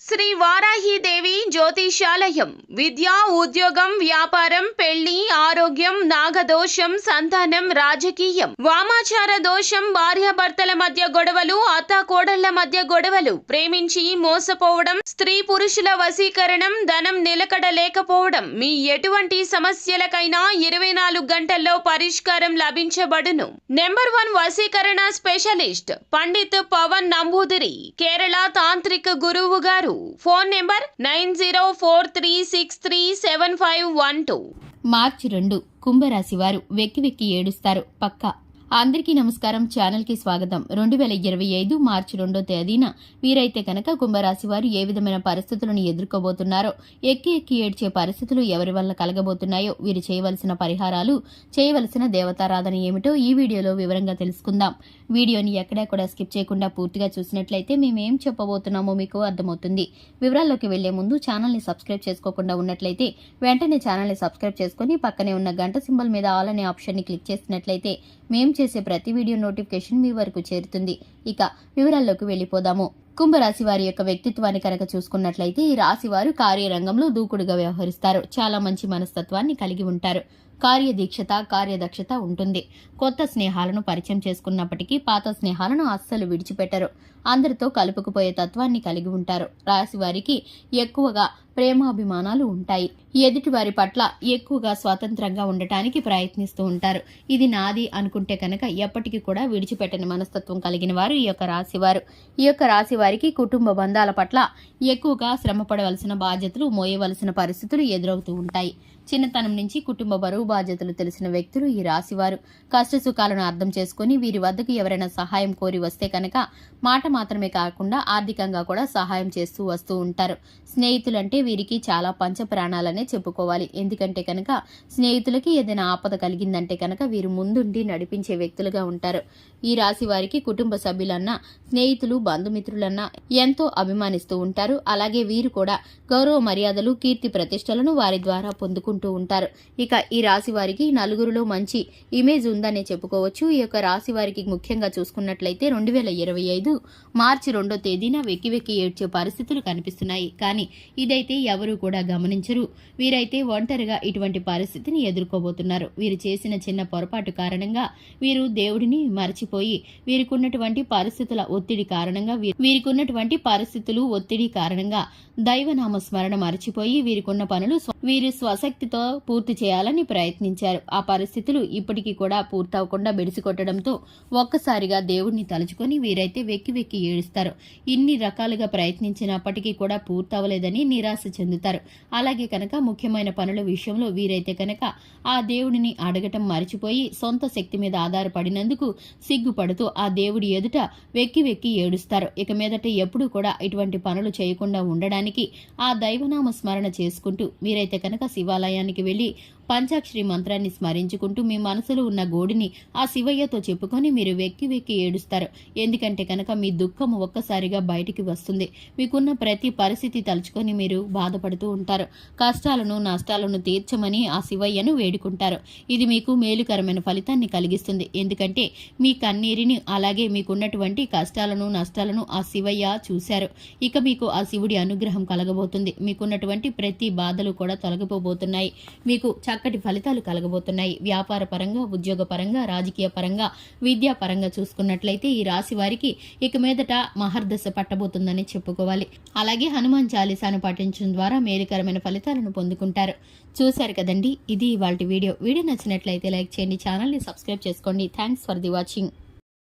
శ్రీ వారాహిదేవి జ్యోతిషాలయం విద్య, ఉద్యోగం, వ్యాపారం, పెళ్లి, ఆరోగ్యం, నాగదోషం, సంతానం, రాజకీయం, వామాచార దోషం, భార్యాభర్తల మధ్య గొడవలు, అత్తాకోడళ్ల మధ్య గొడవలు, ప్రేమించి మోసపోవడం, స్త్రీ పురుషుల వశీకరణం, ధనం నిలకడ లేకపోవడం, మీ ఎటువంటి సమస్యలకైనా 24 గంటల్లో పరిష్కారం లభించబడును. నెంబర్ 1 వశీకరణ స్పెషలిస్ట్ పండిత్ పవన్ నంబూదిరి, కేరళ తాంత్రిక గురువు గారు. Phone number 9043637512. మార్చి 2 కుంభరాశి వారు వెక్కి వెక్కి ఏడుస్తారు పక్కా. అందరికీ నమస్కారం. ఛానల్ కి స్వాగతం. 2025 మార్చి 2వ తేదీన వీరైతే కనుక కుంభరాశి వారు ఏ విధమైన పరిస్థితులను ఎదుర్కోబోతున్నారో, ఎక్కి ఎక్కి ఏడ్చే పరిస్థితులు ఎవరి వల్ల కలగబోతున్నాయో, వీరు చేయవలసిన పరిహారాలు, చేయవలసిన దేవతారాధన ఏమిటో ఈ వీడియోలో వివరంగా తెలుసుకుందాం. వీడియోని ఎక్కడా కూడా స్కిప్ చేయకుండా పూర్తిగా చూసినట్లయితే మేమేం చెప్పబోతున్నామో మీకు అర్థమవుతుంది. వివరాల్లోకి వెళ్లే ముందు ఛానల్ని సబ్స్క్రైబ్ చేసుకోకుండా ఉన్నట్లయితే వెంటనే ఛానల్ని సబ్స్క్రైబ్ చేసుకుని పక్కనే ఉన్న గంట సింబల్ మీద ఆల్ అనే ఆప్షన్ని క్లిక్ చేసినట్లయితే మేం చేసే ప్రతి వీడియో నోటిఫికేషన్ మీ వరకు చేరుతుంది. ఇక వివరాల్లోకి వెళ్ళిపోదాము. కుంభరాశి వారి యొక్క వ్యక్తిత్వాన్ని కనుక చూసుకున్నట్లయితే ఈ రాశి వారు కార్యరంగంలో దూకుడుగా వ్యవహరిస్తారు. చాలా మంచి మనస్తత్వాన్ని కలిగి ఉంటారు. కార్యదీక్షత, కార్యదక్షత ఉంటుంది. కొత్త స్నేహాలను పరిచయం చేసుకున్నప్పటికీ పాత స్నేహాలను అస్సలు విడిచిపెట్టరు. అందరితో కలుపుకుపోయే తత్వాన్ని కలిగి ఉంటారు. రాశి వారికి ఎక్కువగా ప్రేమాభిమానాలు ఉంటాయి. ఎదుటి వారి పట్ల ఎక్కువగా స్వతంత్రంగా ఉండటానికి ప్రయత్నిస్తూ ఉంటారు. ఇది నాది అనుకుంటే కనుక ఎప్పటికీ కూడా విడిచిపెట్టని మనస్తత్వం కలిగిన వారు ఈ యొక్క రాశివారు. ఈ యొక్క రాశి వారికి కుటుంబ బంధాల పట్ల ఎక్కువగా శ్రమపడవలసిన బాధ్యతలు, మోయవలసిన పరిస్థితులు ఎదురవుతూ ఉంటాయి. చిన్నతనం నుంచి కుటుంబ బరువు బాధ్యతలు తెలిసిన వ్యక్తులు ఈ రాశివారు. కష్టసుఖాలను అర్థం చేసుకుని వీరి వద్దకు ఎవరైనా సహాయం కోరి వస్తే కనుక మాట మాత్రమే కాకుండా ఆర్థికంగా కూడా సహాయం చేస్తూ వస్తూ ఉంటారు. స్నేహితులంటే వీరికి చాలా పంచప్రాణాలనే చెప్పుకోవాలి. ఎందుకంటే కనుక స్నేహితులకి ఏదైనా ఆపద కలిగిందంటే కనుక వీరు ముందుండి నడిపించే వ్యక్తులుగా ఉంటారు. ఈ రాశి వారికి కుటుంబ సభ్యులన్నా, స్నేహితులు, బంధుమిత్రులన్నా ఎంతో అభిమానిస్తూ ఉంటారు. అలాగే వీరు కూడా గౌరవ మర్యాదలు, కీర్తి ప్రతిష్టలను వారి ద్వారా పొందుకుంటూ ఉంటారు. ఇక ఈ రాశి వారికి నలుగురిలో మంచి ఇమేజ్ ఉందనే చెప్పుకోవచ్చు. ఈ యొక్క రాశి వారికి ముఖ్యంగా చూసుకున్నట్లయితే 2025 మార్చి 2వ తేదీన వెక్కి వెక్కి ఏడ్చే పరిస్థితులు కనిపిస్తున్నాయి. కానీ ఇదైతే ఎవరూ కూడా గమనించరు. వీరైతే ఒంటరిగా ఇటువంటి పరిస్థితిని ఎదుర్కోబోతున్నారు. వీరు చేసిన చిన్న పొరపాటు కారణంగా వీరు దేవుడిని మరచిపోయి వీరికున్నటువంటి పరిస్థితుల ఒత్తిడి కారణంగా దైవనామ స్మరణ మరచిపోయి వీరికున్న పనులు వీరు స్వశక్తితో పూర్తి చేయాలని ప్రయత్నించారు. ఆ పరిస్థితులు ఇప్పటికీ కూడా పూర్తవకుండా బెడిసికొట్టడంతో ఒక్కసారిగా దేవుడిని తలుచుకొని వీరైతే వెక్కి వెక్కి ఏడుస్తారు. ఇన్ని రకాలుగా ప్రయత్నించినప్పటికీ కూడా పూర్తవలేదని నిరాశ చెందుతారు. అలాగే కనుక ముఖ్యమైన పనుల విషయంలో వీరైతే కనుక ఆ దేవుడిని అడగటం మరిచిపోయి సొంత శక్తి మీద ఆధారపడినందుకు సిగ్గుపడుతూ ఆ దేవుడి ఎదుట వెక్కి వెక్కి ఏడుస్తారు. ఇక మీదట ఎప్పుడూ కూడా ఇటువంటి పనులు చేయకుండా ఉండడానికి ఆ దైవనామ స్మరణ చేసుకుంటూ మీరైతే కనుక శివాలయానికి వెళ్లి పంచాక్షరి మంత్రాన్ని స్మరించుకుంటూ మీ మనసులో ఉన్న గోడిని ఆ శివయ్యతో చెప్పుకొని మీరు వెక్కి వెక్కి ఏడుస్తారు. ఎందుకంటే కనుక మీ దుఃఖం ఒక్కసారిగా బయటికి వస్తుంది. మీకున్న ప్రతి పరిస్థితి తలుచుకొని మీరు బాధపడుతూ ఉంటారు. కష్టాలను, నష్టాలను తీర్చమని ఆ శివయ్యను వేడుకుంటారు. ఇది మీకు మేలుకరమైన ఫలితాన్ని కలిగిస్తుంది. ఎందుకంటే మీ కన్నీరిని, అలాగే మీకున్నటువంటి కష్టాలను, నష్టాలను ఆ శివయ్య చూశారు. ఇక మీకు ఆ శివుడి అనుగ్రహం కలగబోతుంది. మీకున్నటువంటి ప్రతి బాధలు కూడా తొలగిపోబోతున్నాయి. మీకు చక్కటి ఫలితాలు కలగబోతున్నాయి. వ్యాపార పరంగా, ఉద్యోగ పరంగా, రాజకీయ పరంగా, విద్యా పరంగా చూసుకున్నట్లయితే ఈ రాశి వారికి ఇక మీదట మహర్దశ పట్టబోతుందని చెప్పుకోవాలి. అలాగే హనుమాన్ చాలీసాను పఠించడం ద్వారా మేలుకరమైన ఫలితాలను పొందుకుంటారు. చూశారు కదండి, ఇది ఇవాల్టి వీడియో. వీడియో నచ్చినట్లయితే లైక్ చేయండి, ఛానల్ని సబ్స్క్రైబ్ చేసుకోండి. Thanks for the watching.